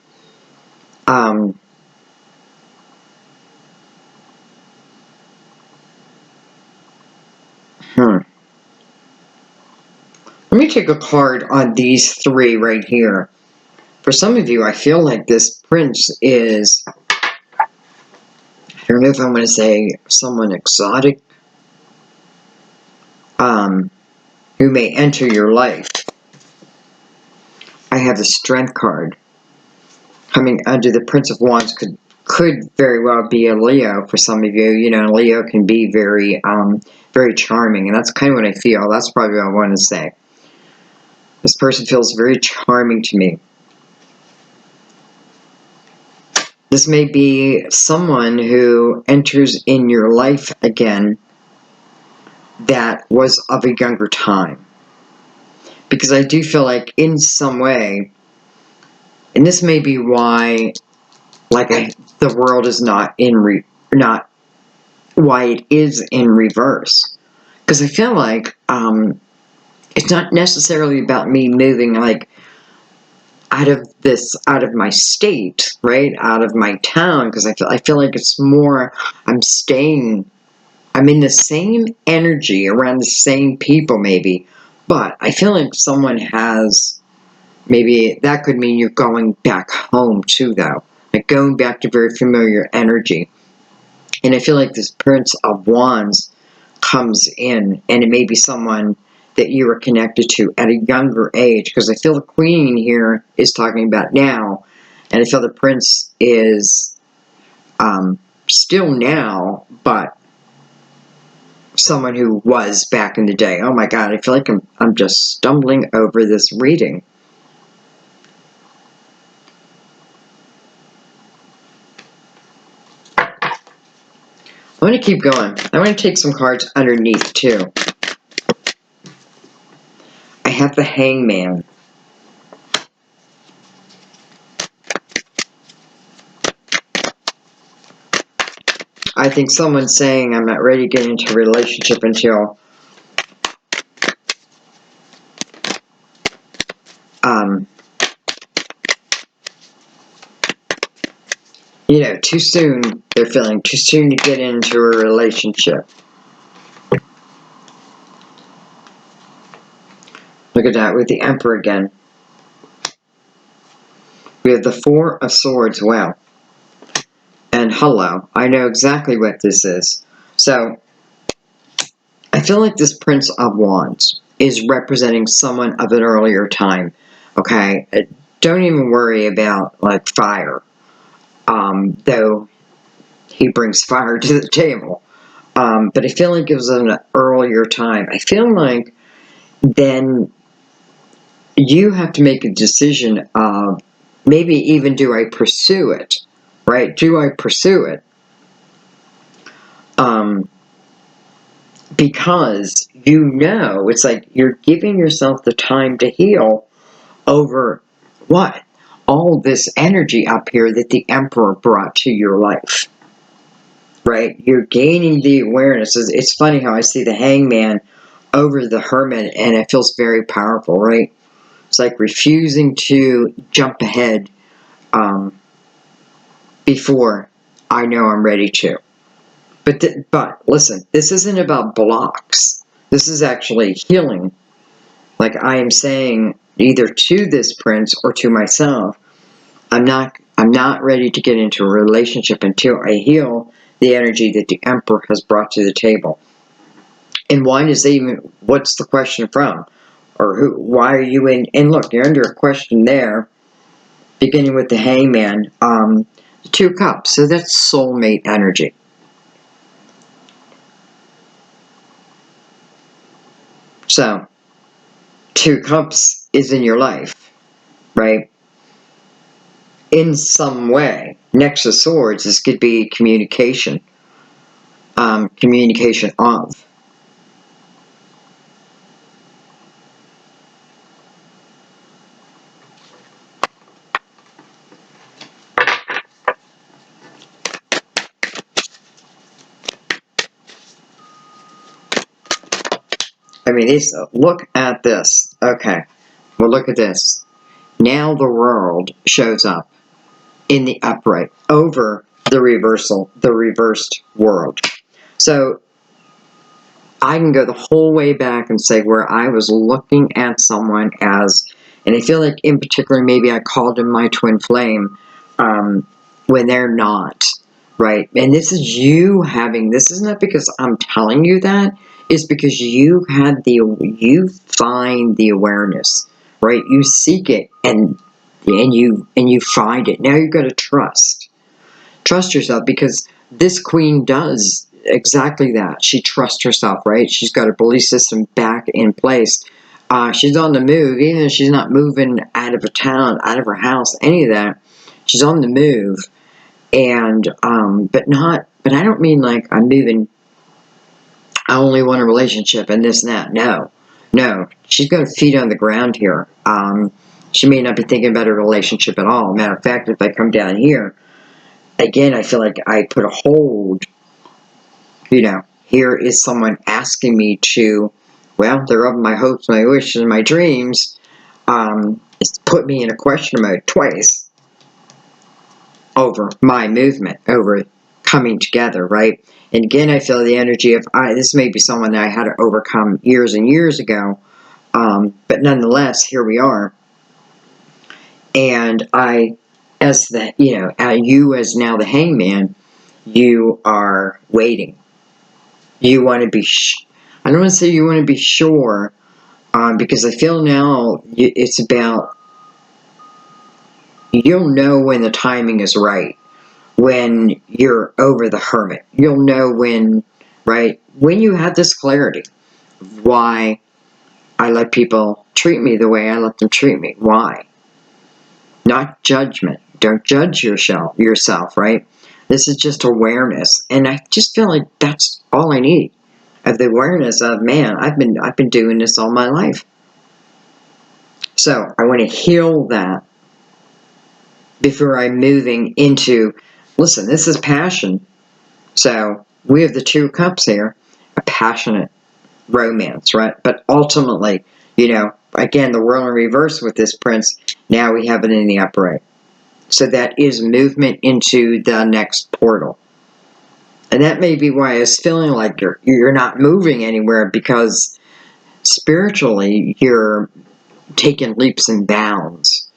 let me take a card on these three right here. For some of you, I feel like this prince is, I don't know if I'm going to say someone exotic, who may enter your life. I have the Strength card coming under the Prince of Wands. Could very well be a Leo for some of you. You know, Leo can be very, very charming, and that's kind of what I feel. That's probably what I want to say. This person feels very charming to me. This may be someone who enters in your life again that was of a younger time. Because I do feel like in some way, and this may be why, like, the world is not why it is in reverse. Because I feel like it's not necessarily about me moving like out of my state, right? Out of my town, because I feel like it's more, I'm in the same energy around the same people maybe, but I feel like someone has, maybe that could mean you're going back home too though, like going back to very familiar energy. And I feel like this Prince of Wands comes in, and it may be someone that you were connected to at a younger age, because I feel the Queen here is talking about now, and I feel the Prince is still now, but someone who was back in the day. Oh my God, I feel like I'm just stumbling over this reading. I'm going to keep going. I'm going to take some cards underneath too. I have the Hangman. I think someone's saying I'm not ready to get into a relationship until too soon. They're feeling too soon to get into a relationship. Look at that with the Emperor again. We have the Four of Swords. Wow. And hello. I know exactly what this is. So, I feel like this Prince of Wands is representing someone of an earlier time. Okay? Don't even worry about, like, fire. Though he brings fire to the table. But I feel like it was an earlier time. I feel like then you have to make a decision of maybe even, do I pursue it? Right? Do I pursue it? Because it's like you're giving yourself the time to heal over what? All this energy up here that the Emperor brought to your life. Right? You're gaining the awareness. It's funny how I see the Hangman over the Hermit, and it feels very powerful, right? It's like refusing to jump ahead before I know I'm ready to. But listen, this isn't about blocks. This is actually healing. Like I am saying either to this prince or to myself, I'm not ready to get into a relationship until I heal the energy that the Emperor has brought to the table. And what's the question from? Or why are you in? And look, you're under a question there, beginning with the Hangman, 2 cups. So that's soulmate energy. So, 2 cups is in your life, right? In some way. Next to swords, this could be communication. Communication of. I mean, look at this. Okay, well, look at this. Now the world shows up in the upright over the reversed world. So I can go the whole way back and say where I was looking at someone as, and I feel like in particular maybe I called him my twin flame, when they're not, right? And this is this is not because I'm telling you that, it's because you find the awareness, right? You seek it and you find it. Now you've got to trust yourself, because this queen does exactly that. She trusts herself, right? She's got her belief system back in place. She's on the move, even if she's not moving out of a town, out of her house, any of that. She's on the move, and but I don't mean like I'm moving. I only want a relationship and this and that. No, she's got her feet on the ground here. She may not be thinking about a relationship at all. Matter of fact, if I come down here, again, I feel like I put a hold you know, here is someone asking me to, well, they're of my hopes, my wishes, my dreams. It's put me in a question mode twice over my movement, over coming together, right? And again, I feel the energy of, this may be someone that I had to overcome years and years ago, but nonetheless, here we are. And I, as the, you as now the hangman, you are waiting. You want to be, I don't want to say you want to be sure, because I feel now it's about, you'll know when the timing is right, when you're over the hermit. You'll know when, right, when you have this clarity, why I let people treat me the way I let them treat me. Why? Not judgment. Don't judge yourself, right? This is just awareness. And I just feel like that's all I need. Of the awareness of, man, I've been doing this all my life. So I want to heal that before I'm moving into, listen, this is passion. So we have the 2 cups here, a passionate romance, right? But ultimately, again, the world in reverse with this prince, now we have it in the upright. So that is movement into the next portal. And that may be why I was feeling like you're not moving anywhere, because spiritually you're taking leaps and bounds.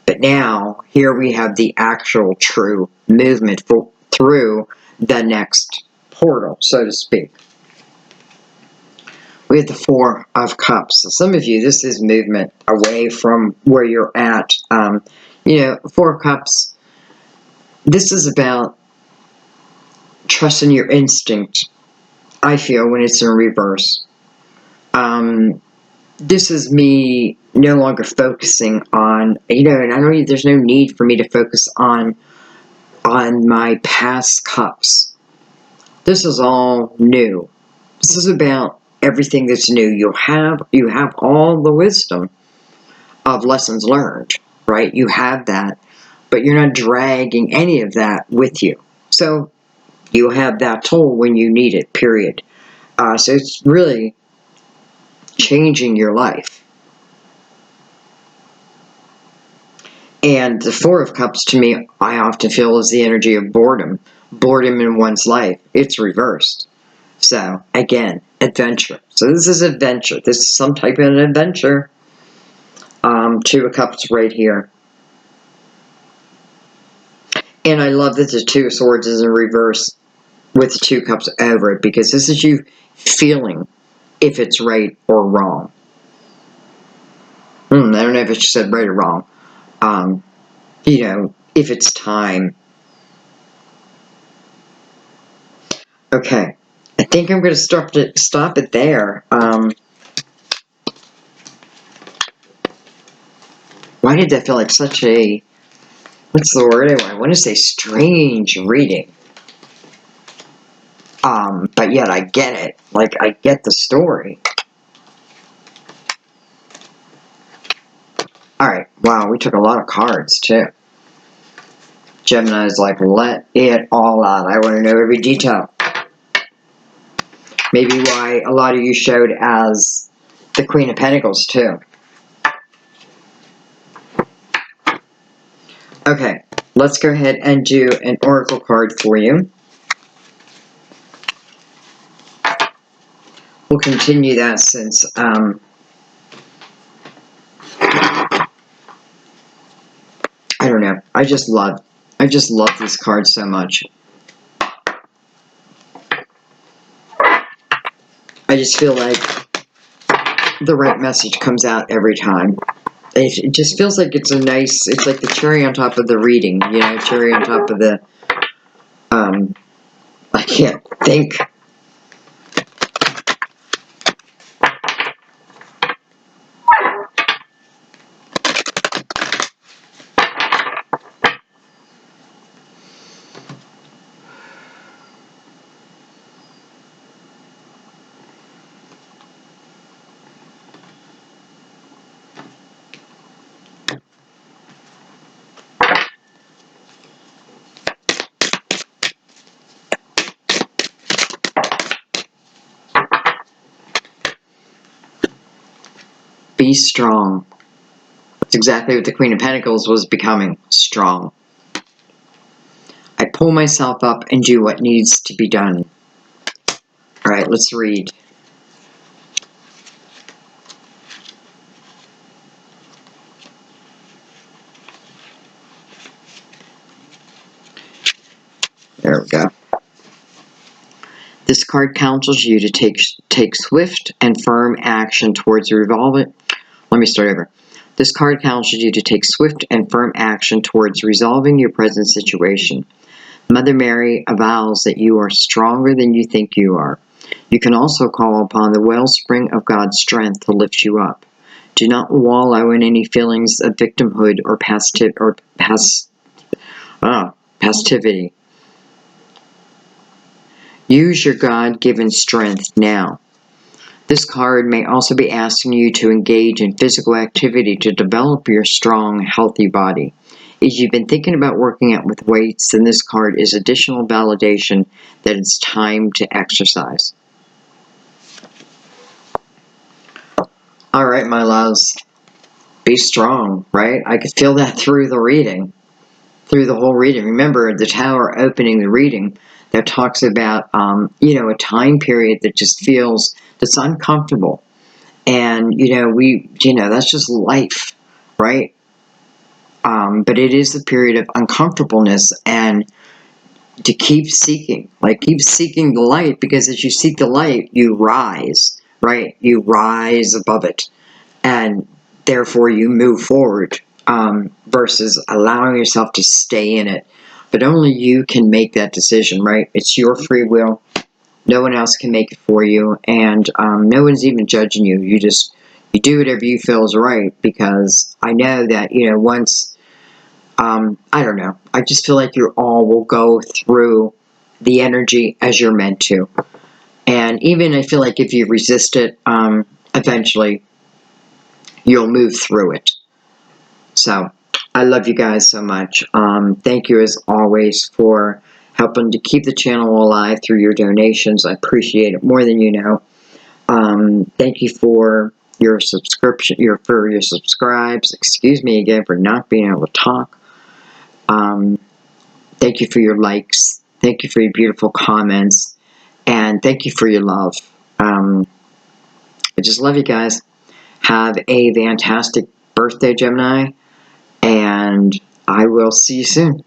But now, here we have the actual true movement through the next portal, so to speak. We have the 4 of Cups. So some of you, this is movement away from where you're at. 4 of Cups, this is about trusting your instinct, I feel, when it's in reverse. This is me no longer focusing on, and there's no need for me to focus on my past cups. This is all new. This is about everything that's new. You have all the wisdom of lessons learned, right? You have that, but you're not dragging any of that with you. So you have that tool when you need it, period. So it's really changing your life. And the 4 of Cups, to me, I often feel is the energy of boredom. Boredom in one's life. It's reversed. So, again, adventure. So this is adventure. This is some type of an adventure. 2 of Cups right here. And I love that the 2 of Swords is in reverse with the 2 Cups over it, because this is you feeling if it's right or wrong. I don't know if it's said right or wrong. If it's time. Okay. I think I'm going to stop it there. Why did that feel like such a, what's the word I want to say, strange reading? But yet I get it. Like, I get the story. Alright, wow, we took a lot of cards, too. Gemini's like, let it all out. I want to know every detail. Maybe why a lot of you showed as the Queen of Pentacles, too. Okay, let's go ahead and do an oracle card for you. We'll continue that since, I don't know. I just love these cards so much. I just feel like the right message comes out every time. It just feels like it's it's like the cherry on top of the reading, cherry on top of the, I can't think. Be strong. That's exactly what the Queen of Pentacles was becoming. Strong. I pull myself up and do what needs to be done. Alright, let's read. There we go. This card counsels you to take swift and firm action towards resolving. Let me start over. This card counsels you to take swift and firm action towards resolving your present situation. Mother Mary avows that you are stronger than you think you are. You can also call upon the wellspring of God's strength to lift you up. Do not wallow in any feelings of victimhood or passivity. Use your God-given strength now. This card may also be asking you to engage in physical activity to develop your strong, healthy body. If you've been thinking about working out with weights, then this card is additional validation that it's time to exercise. All right, my loves. Be strong, right? I could feel that through the reading, through the whole reading. Remember, the Tower opening the reading that talks about, a time period that just feels, that's uncomfortable. And, that's just life, right? But it is the period of uncomfortableness, and to keep seeking the light, because as you seek the light, you rise, right? You rise above it, and therefore you move forward, versus allowing yourself to stay in it. But only you can make that decision, right? It's your free will. No one else can make it for you, and no one's even judging you. You do whatever you feel is right, because I know that, once, I don't know, I just feel like you all will go through the energy as you're meant to. And even I feel like if you resist it, eventually you'll move through it. So, I love you guys so much. Thank you as always for helping to keep the channel alive through your donations. I appreciate it more than you know. Thank you for your subscription, for your subscribes. Excuse me again for not being able to talk. Thank you for your likes. Thank you for your beautiful comments. And thank you for your love. I just love you guys. Have a fantastic birthday, Gemini. And I will see you soon.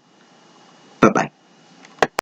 Bye-bye.